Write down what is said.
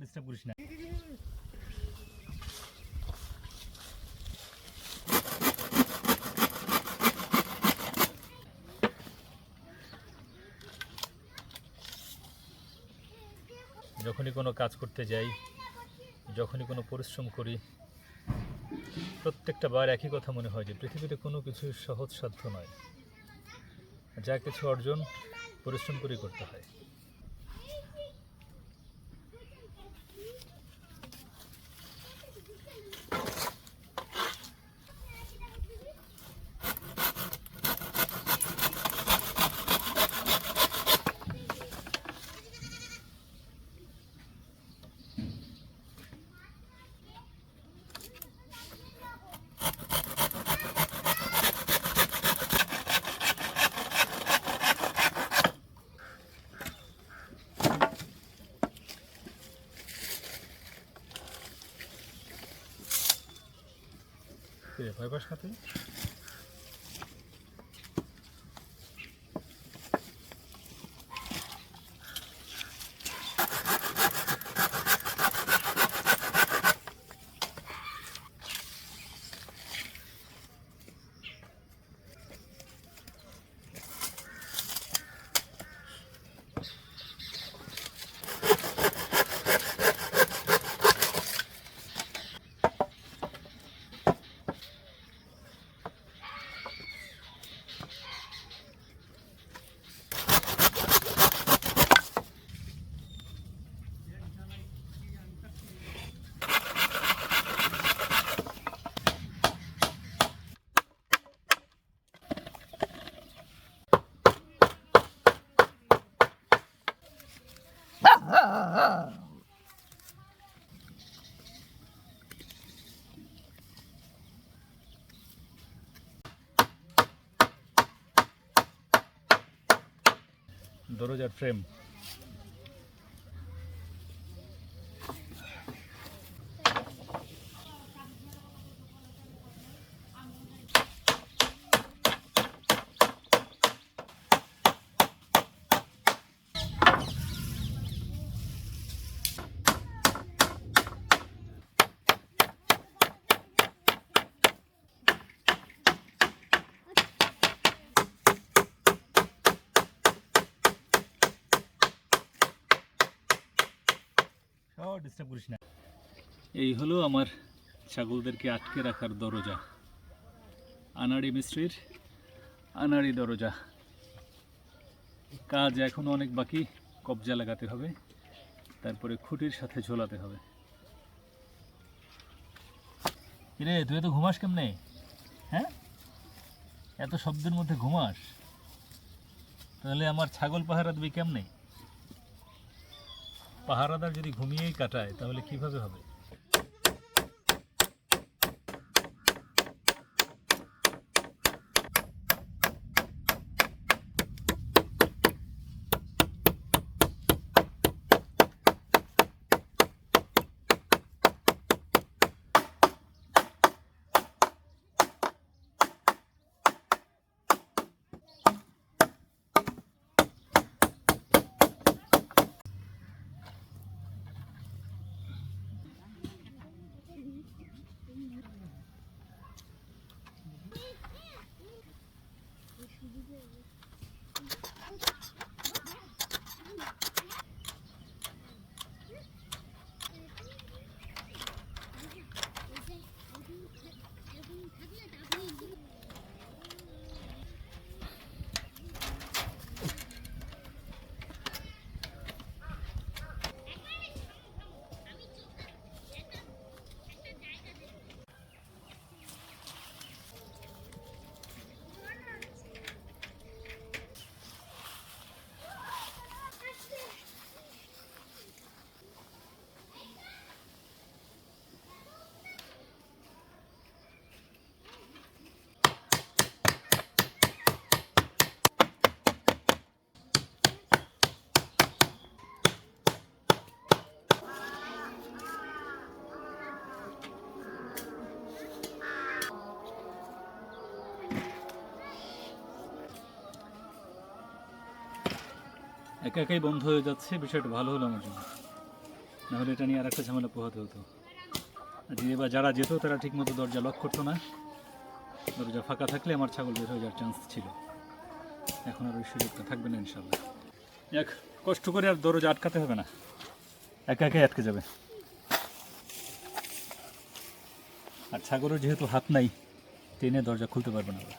Disturb করিস না। যখনই কোনো কাজ করতে যাই, যখনই কোনো পরিশ্রম করি, প্রত্যেকটা বার একই কথা মনে হয় যে পৃথিবীতে কোনো কিছু সহজসাধ্য নয়। যা কিছু অর্জন পরিশ্রম করেই করতে হয়। ভয় পাস না তুই? দরজার ফ্রেম ডিস্টার্ব করিস না। এই হলো আমার ছাগলদেরকে আটকে রাখার দরজা, আনাড়ি মিস্ত্রির আনাড়ি দরজা। কাজ এখনো অনেক বাকি, কবজা লাগাতে হবে, তারপরে খুঁটির সাথে ঝোলাতে হবে। কিরে, তুই এত ঘুমাস কেমনে? হ্যাঁ, এত শব্দের মধ্যে ঘুমাস? তাহলে আমার ছাগল পাহারা দিবি কেমনে? পাহারাদার যদি ঘুমিয়েই কাটায় তাহলে কিভাবে হবে? একা একাই বন্ধ হয়ে যাচ্ছে, বিষয়টা ভালো হলো আমার জন্য। নাহলে এটা নিয়ে আর একটা ঝামেলা পোহাতে হতো। এবার যারা যেত তারা ঠিকমতো দরজা লক করতো না, দরজা ফাঁকা থাকলে আমার ছাগল বের হয়ে যাওয়ার চান্স ছিল। এখন আর ওই সুযোগটা থাকবে না ইনশাল্লাহ। যাক, কষ্ট করে আর দরজা আটকাতে হবে না, একা একাই আটকে যাবে। আর ছাগলের যেহেতু হাত নাই, টেনে দরজা খুলতে পারবে না ওরা।